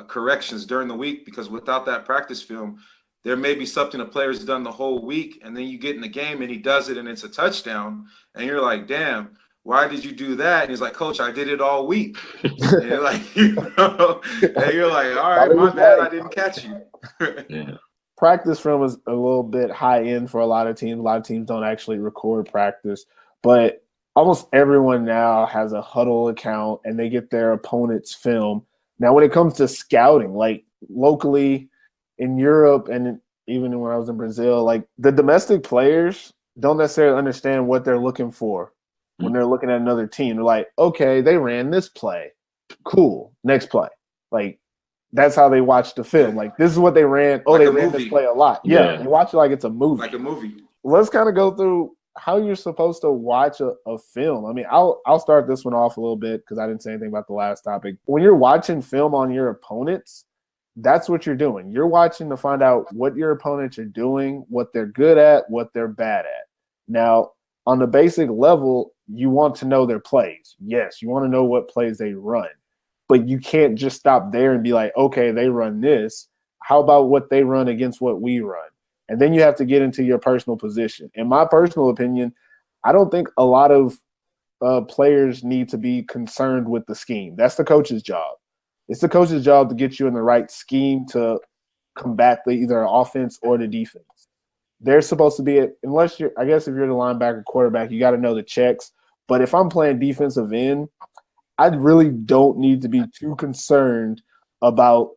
corrections during the week, because without that practice film, there may be something a player's done the whole week, and then you get in the game and he does it and it's a touchdown, and you're like, damn, why did you do that? And he's like, Coach, I did it all week. And you're like, and you're like, all right, my bad, I didn't catch you. Yeah. Practice film is a little bit high end for a lot of teams. A lot of teams don't actually record practice, but almost everyone now has a huddle account and they get their opponent's film. Now, when it comes to scouting, like locally in Europe and even when I was in Brazil, like the domestic players don't necessarily understand what they're looking for when they're looking at another team. They're like, okay, they ran this play. Cool. Next play. Like, that's how they watch the film. Like, this is what they ran. Oh, like they ran this play a lot. Yeah, they watch it like it's a movie. Like a movie. Let's kind of go through how you're supposed to watch a film. I mean, I'll start this one off a little bit because I didn't say anything about the last topic. When you're watching film on your opponents, that's what you're doing. You're watching to find out what your opponents are doing, what they're good at, what they're bad at. Now, on the basic level, you want to know their plays. Yes, you want to know what plays they run. But you can't just stop there and be like, okay, they run this. How about what they run against what we run? And then you have to get into your personal position. In my personal opinion, I don't think a lot of players need to be concerned with the scheme. That's the coach's job. It's the coach's job to get you in the right scheme to combat either offense or the defense. They're supposed to be unless you're, I guess if you're the linebacker, quarterback, you got to know the checks. But if I'm playing defensive end, I really don't need to be too concerned about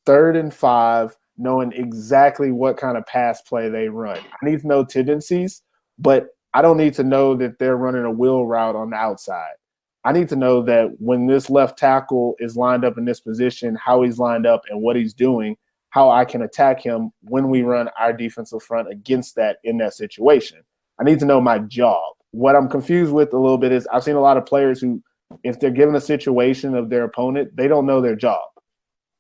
3rd and 5, knowing exactly what kind of pass play they run. I need to know tendencies, but I don't need to know that they're running a wheel route on the outside. I need to know that when this left tackle is lined up in this position, how he's lined up and what he's doing, how I can attack him when we run our defensive front against that in that situation. I need to know my job. What I'm confused with a little bit is I've seen a lot of players who, if they're given a situation of their opponent, they don't know their job.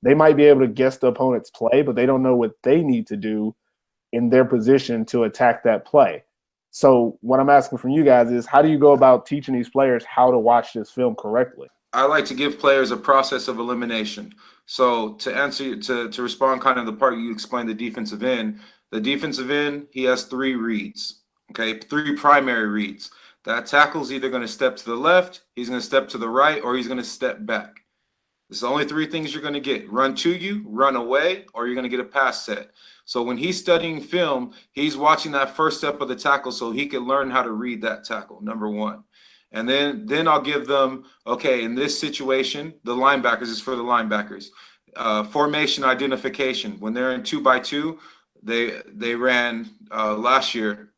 They might be able to guess the opponent's play, but they don't know what they need to do in their position to attack that play. So what I'm asking from you guys is, how do you go about teaching these players how to watch this film correctly? I like to give players a process of elimination. So to answer, to respond kind of the part you explained, the defensive end, he has 3 reads, okay, 3 primary reads. That tackle's either going to step to the left, he's going to step to the right, or he's going to step back. It's the only 3 things you're going to get: run to you, run away, or you're going to get a pass set. So when he's studying film, he's watching that first step of the tackle so he can learn how to read that tackle, number 1. And then I'll give them, okay, in this situation, the linebackers is for the linebackers. Formation identification. When they're in 2x2, they ran last year.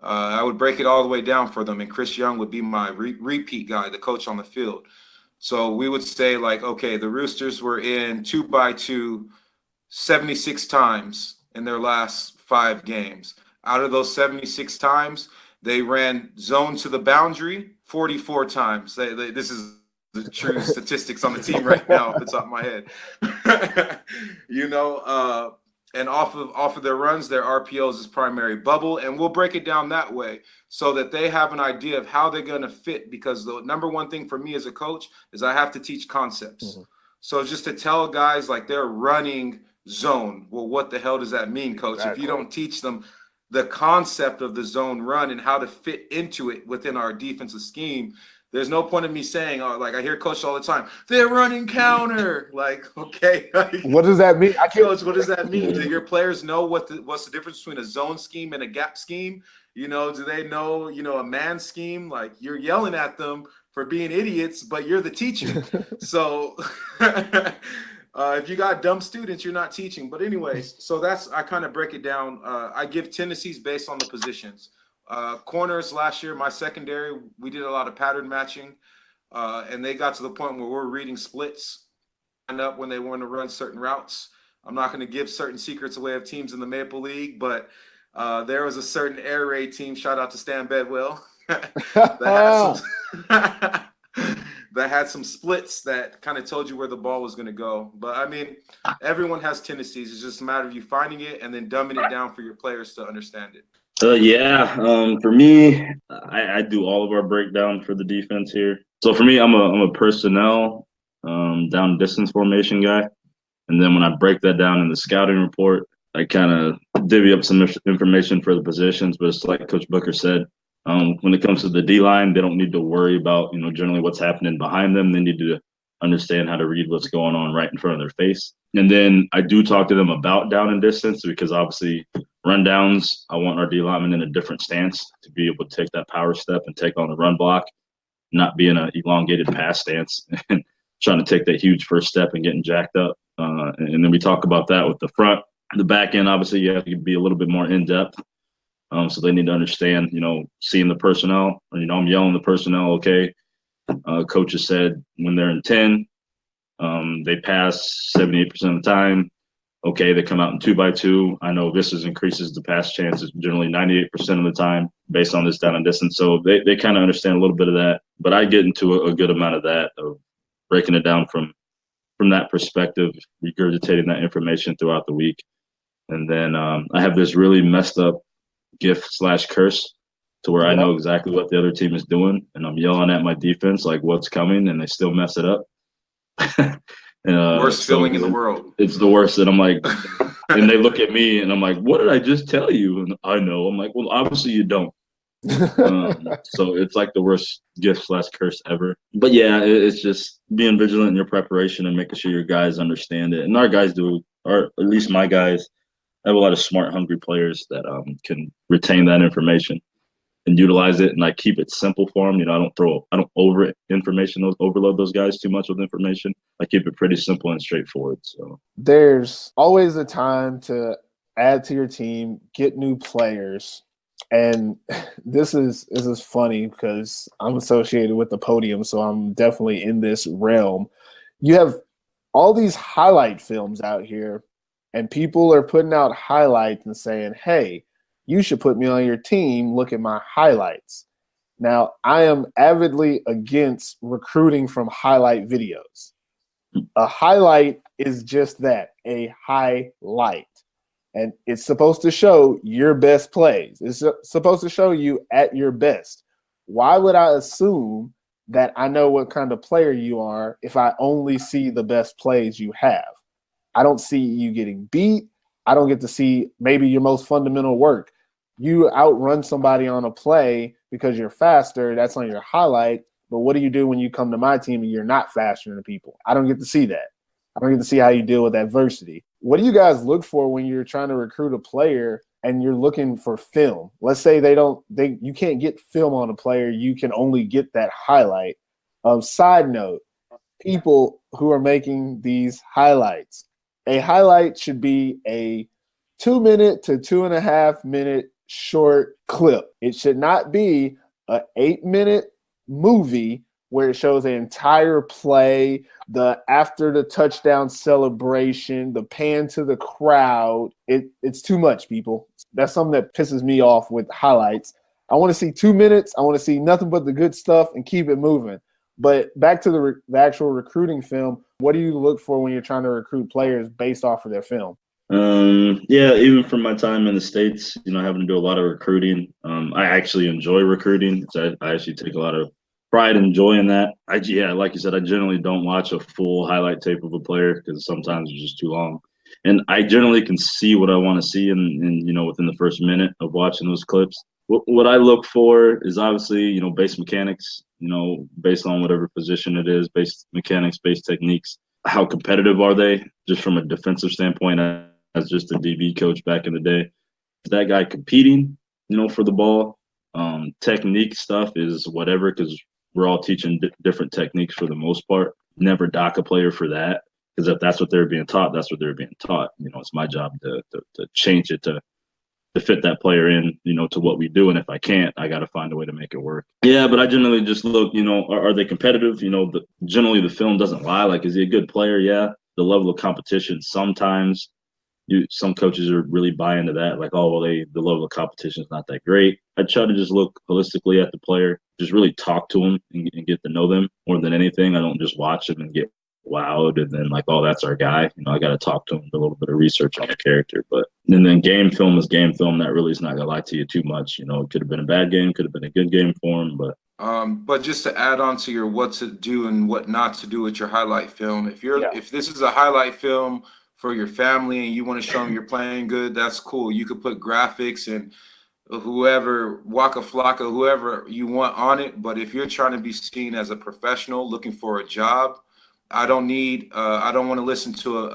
I would break it all the way down for them, and Chris Young would be my repeat guy, the coach on the field. So we would say, like, okay, the Roosters were in 2x2 76 times in their last 5 games. Out of those 76 times, they ran zone to the boundary 44 times. This is the true statistics on the team right now off the top of my head. And off of their runs, their RPOs is primary bubble, and we'll break it down that way so that they have an idea of how they're going to fit, because the number one thing for me as a coach is I have to teach concepts. Mm-hmm. So just to tell guys like they're running zone, well, what the hell does that mean, coach? Exactly. If you don't teach them the concept of the zone run and how to fit into it within our defensive scheme, there's no point in me saying, oh, like I hear coach all the time, they're running counter. Like, okay. What does that mean? Coach, what does that mean? Do your players know what's the difference between a zone scheme and a gap scheme? Do they know, a man scheme? Like, you're yelling at them for being idiots, but you're the teacher. So if you got dumb students, you're not teaching. But anyways, so I kind of break it down. I give tendencies based on the positions. Corners last year, my secondary, we did a lot of pattern matching, and they got to the point where we're reading splits and up when they want to run certain routes. I'm not going to give certain secrets away of teams in the Maple League, but there was a certain air raid team, shout out to Stan Bedwell, that had some splits that kind of told you where the ball was going to go. But I mean, everyone has tendencies. It's just a matter of you finding it and then dumbing it down for your players to understand it. For me, I do all of our breakdown for the defense here. So for me, I'm a personnel down distance formation guy. And then when I break that down in the scouting report, I kind of divvy up some information for the positions. But it's like Coach Booker said, when it comes to the D-line, they don't need to worry about, generally what's happening behind them. They need to understand how to read what's going on right in front of their face. And then I do talk to them about down and distance, because obviously rundowns, I want our D linemen in a different stance to be able to take that power step and take on the run block, not be in an elongated pass stance and trying to take that huge first step and getting jacked up. And then we talk about that with the front. The back end, obviously, you have to be a little bit more in-depth. So they need to understand, seeing the personnel. I'm yelling the personnel, okay. Coaches said when they're in 10, they pass 78% of the time. Okay, they come out in 2x2. I know this increases the pass chances generally 98% of the time based on this down and distance. So they kind of understand a little bit of that. But I get into a good amount of that, of breaking it down from that perspective, regurgitating that information throughout the week. And then I have this really messed up gift/curse to where I know exactly what the other team is doing, and I'm yelling at my defense like what's coming, and they still mess it up. Worst feeling in the world. It's the worst. And I'm like, and they look at me and I'm like, what did I just tell you? And I know. I'm like, well, obviously you don't. So it's like the worst gift/curse ever. But yeah, it's just being vigilant in your preparation and making sure your guys understand it. And our guys do, or at least my guys, I have a lot of smart, hungry players that can retain that information and utilize it. And I keep it simple for them. I don't overload those guys too much with information. I keep it pretty simple and straightforward. So there's always a time to add to your team, get new players. And this is funny because I'm associated with the podium, so I'm definitely in this realm. You have all these highlight films out here, and people are putting out highlights and saying, hey, you should put me on your team. Look at my highlights. Now, I am avidly against recruiting from highlight videos. A highlight is just that, a highlight. And it's supposed to show your best plays. It's supposed to show you at your best. Why would I assume that I know what kind of player you are if I only see the best plays you have? I don't see you getting beat. I don't get to see maybe your most fundamental work. You outrun somebody on a play because you're faster. That's on your highlight. But what do you do when you come to my team and you're not faster than people? I don't get to see that. I don't get to see how you deal with adversity. What do you guys look for when you're trying to recruit a player and you're looking for film? Let's say you can't get film on a player. You can only get that highlight. Side note, people who are making these highlights, a highlight should be a 2-minute to 2.5-minute short clip. It should not be an 8-minute movie where it shows the entire play, the after the touchdown celebration, the pan to the crowd. It's too much, people. That's something that pisses me off with highlights. I want to see 2 minutes. I want to see nothing but the good stuff and keep it moving. But back to the actual recruiting film, what do you look for when you're trying to recruit players based off of their film? Yeah, even from my time in the States, having to do a lot of recruiting. I actually enjoy recruiting. So I actually take a lot of pride and joy in that. Like you said, I generally don't watch a full highlight tape of a player because sometimes it's just too long. And I generally can see what I want to see in within the first minute of watching those clips. What I look for is obviously, base mechanics, based on whatever position it is, base mechanics, base techniques. How competitive are they just from a defensive standpoint as just a DB coach back in the day? Is that guy competing, for the ball? Technique stuff is whatever because we're all teaching different techniques for the most part. Never dock a player for that because if that's what they're being taught, that's what they're being taught. It's my job to change it to fit that player in, to what we do. And if I can't, I got to find a way to make it work. Yeah, but I generally just look, are they competitive? Generally the film doesn't lie. Like, is he a good player? Yeah. The level of competition sometimes. Some coaches are really buy into that, like, oh, well, the level of competition is not that great. I try to just look holistically at the player, just really talk to them and get to know them more than anything. I don't just watch them and get wowed and then like, oh, that's our guy. I got to talk to them, do a little bit of research on the character. And then game film is game film. That really is not gonna lie to you too much. It could have been a bad game, could have been a good game for him, But just to add on to your what to do and what not to do with your highlight film, if this is a highlight film for your family and you want to show them you're playing good, that's cool. You could put graphics and whoever, Waka Flocka, whoever you want on it. But if you're trying to be seen as a professional looking for a job, I don't want to listen to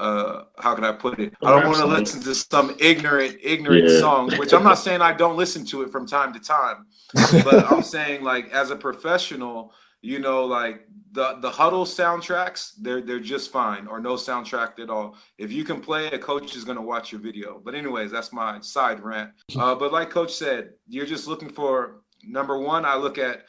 how can I put it? I don't want to listen to some ignorant song, which I'm not saying I don't listen to it from time to time, but I'm saying like as a professional, like the huddle soundtracks, they're just fine, or no soundtrack at all. If you can play, a coach is going to watch your video. But anyways, that's my side rant. But like Coach said, you're just looking for, number one, I look at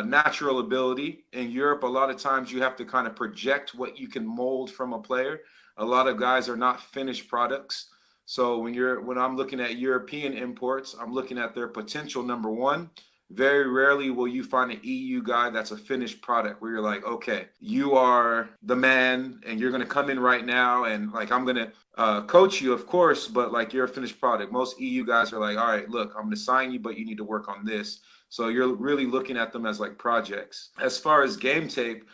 natural ability. In Europe, a lot of times you have to kind of project what you can mold from a player. A lot of guys are not finished products. So when I'm looking at European imports, I'm looking at their potential, number one. Very rarely will you find an EU guy that's a finished product where you're like, okay, you are the man and you're going to come in right now and like I'm going to coach you, of course, but like you're a finished product. Most EU guys are like, all right, look, I'm going to sign you, but you need to work on this. So you're really looking at them as like projects. As far as game tape,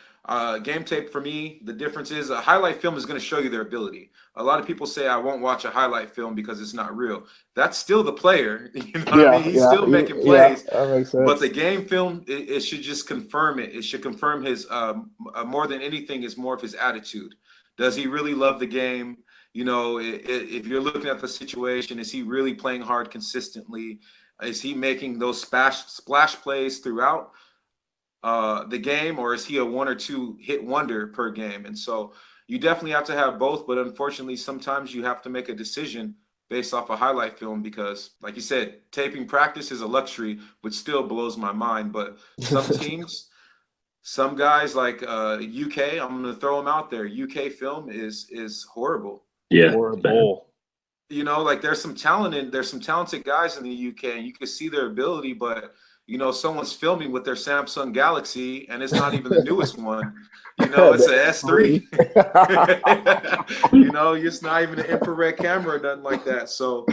Game tape for me, the difference is a highlight film is going to show you their ability. A lot of people say I won't watch a highlight film because it's not real. That's still the player. You know what I mean? He's still making plays. That makes sense. But the game film, it should just confirm it. It should confirm his more than anything is more of his attitude. Does he really love the game? You know, if you're looking at the situation, is he really playing hard consistently? Is he making those splash plays throughout the game, or is he a 1 or 2 hit wonder per game? And so you definitely have to have both, but unfortunately sometimes you have to make a decision based off a highlight film because, like you said, taping practice is a luxury, which still blows my mind. But some teams, some guys like UK, I'm going to throw them out there. UK film is horrible. Yeah, horrible. You know, like there's some talented guys in the UK, and you can see their ability, but you know, someone's filming with their Samsung Galaxy, and it's not even the newest one. You know, it's an S3. You know, it's not even an infrared camera or nothing like that. So,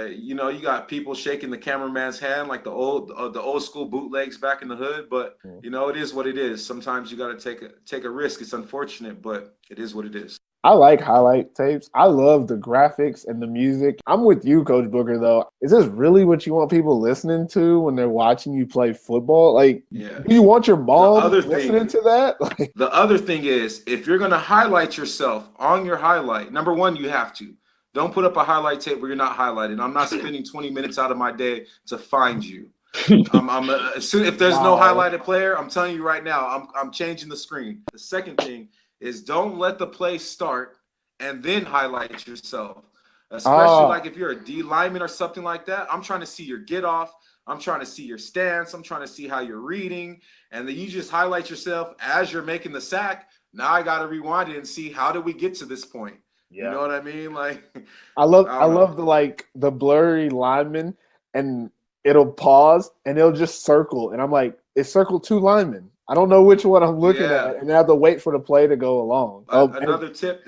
you know, you got people shaking the cameraman's hand like the old school bootlegs back in the hood. But you know, it is what it is. Sometimes you got to take a risk. It's unfortunate, but it is what it is. I like highlight tapes. I love the graphics and the music. I'm with you, Coach Booker, though. Is this really what you want people listening to when they're watching you play football? Like, do you want your mom listening to that? The other thing is, if you're going to highlight yourself on your highlight, number one, you have to. Don't put up a highlight tape where you're not highlighted. I'm not spending 20 minutes out of my day to find you. If there's no highlighted player, I'm telling you right now, I'm changing the screen. The second thing is don't let the play start and then highlight yourself. Especially like if you're a D lineman or something like that. I'm trying to see your get off. I'm trying to see your stance. I'm trying to see how you're reading. And then you just highlight yourself as you're making the sack. Now I got to rewind it and see how did we get to this point. Yeah. You know what I mean? Like I love the blurry lineman, and it'll pause and it'll just circle. And I'm like, it's circled 2 linemen. I don't know which one I'm looking at, and I have to wait for the play to go along. Another tip,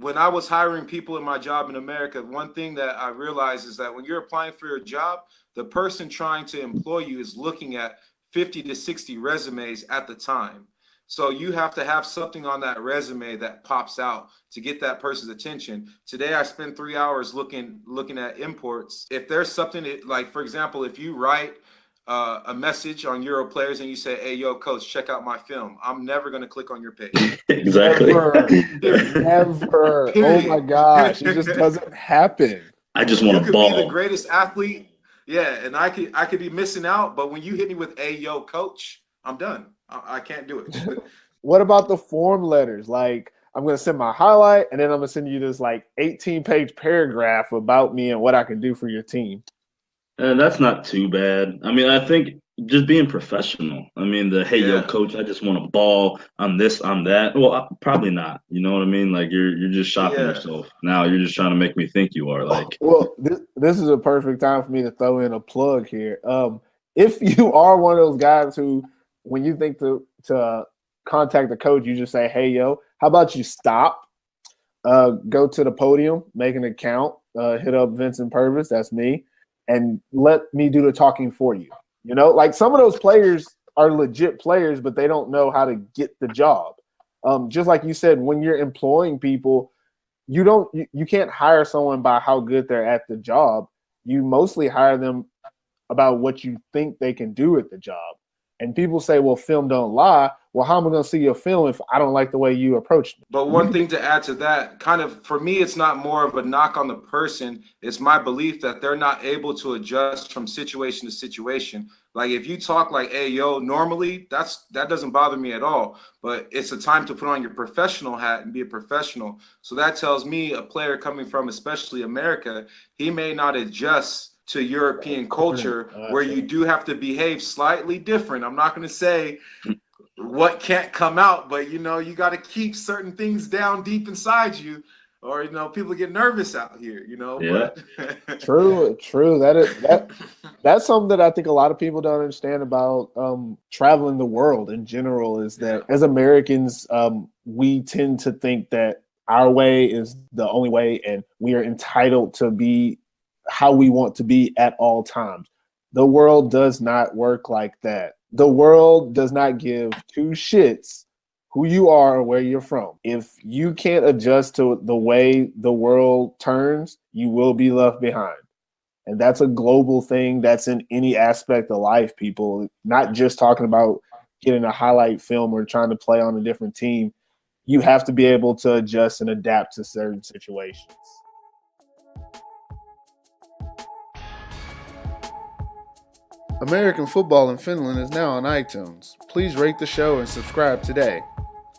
when I was hiring people in my job in America, one thing that I realized is that when you're applying for your job, the person trying to employ you is looking at 50 to 60 resumes at the time. So you have to have something on that resume that pops out to get that person's attention. Today, I spent 3 hours looking at imports. If there's something like, for example, if you write a message on Euro players and you say, hey, yo, coach, check out my film, I'm never going to click on your page. Exactly. Never. Oh, my gosh. It just doesn't happen. I just want to ball. You could be the greatest athlete. Yeah, and I could be missing out. But when you hit me with, hey, yo, coach, I'm done. I can't do it. What about the form letters? Like, I'm going to send my highlight, and then I'm going to send you this, like, 18-page paragraph about me and what I can do for your team. That's not too bad. I mean, I think just being professional. I mean, yo, coach, I just want to ball on this, on that. Well, probably not. You know what I mean? Like you're just shopping yourself. Now you're just trying to make me think you are. Like, well, this is a perfect time for me to throw in a plug here. If you are one of those guys who, when you think to contact the coach, you just say, hey, yo, how about you stop, go to the podium, make an account, hit up Vincent Pervis, that's me, and let me do the talking for you. You know, like some of those players are legit players, but they don't know how to get the job. Just like you said, when you're employing people, you can't hire someone by how good they're at the job. You mostly hire them about what you think they can do at the job. And people say, well, film don't lie. Well, how am I going to see your film if I don't like the way you approached me? But one thing to add to that, kind of, for me, it's not more of a knock on the person. It's my belief that they're not able to adjust from situation to situation. Like if you talk like, hey, yo, normally that doesn't bother me at all. But it's a time to put on your professional hat and be a professional. So that tells me a player coming from especially America, he may not adjust to European culture where you do have to behave slightly different. I'm not going to say what can't come out, but, you know, you got to keep certain things down deep inside you or, you know, people get nervous out here, you know. Yeah. But True. That's something that I think a lot of people don't understand about traveling the world in general is that as Americans, we tend to think that our way is the only way and we are entitled to be how we want to be at all times. The world does not work like that. The world does not give 2 shits who you are or where you're from. If you can't adjust to the way the world turns, you will be left behind. And that's a global thing. That's in any aspect of life, people. Not just talking about getting a highlight film or trying to play on a different team. You have to be able to adjust and adapt to certain situations. American Football in Finland is now on iTunes. Please rate the show and subscribe today.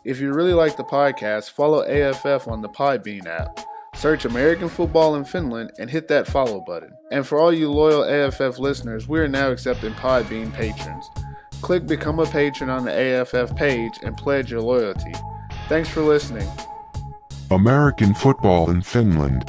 If you really like the podcast, follow AFF on the Podbean app. Search American Football in Finland and hit that follow button. And for all you loyal AFF listeners, we are now accepting Podbean patrons. Click Become a Patron on the AFF page and pledge your loyalty. Thanks for listening. American Football in Finland.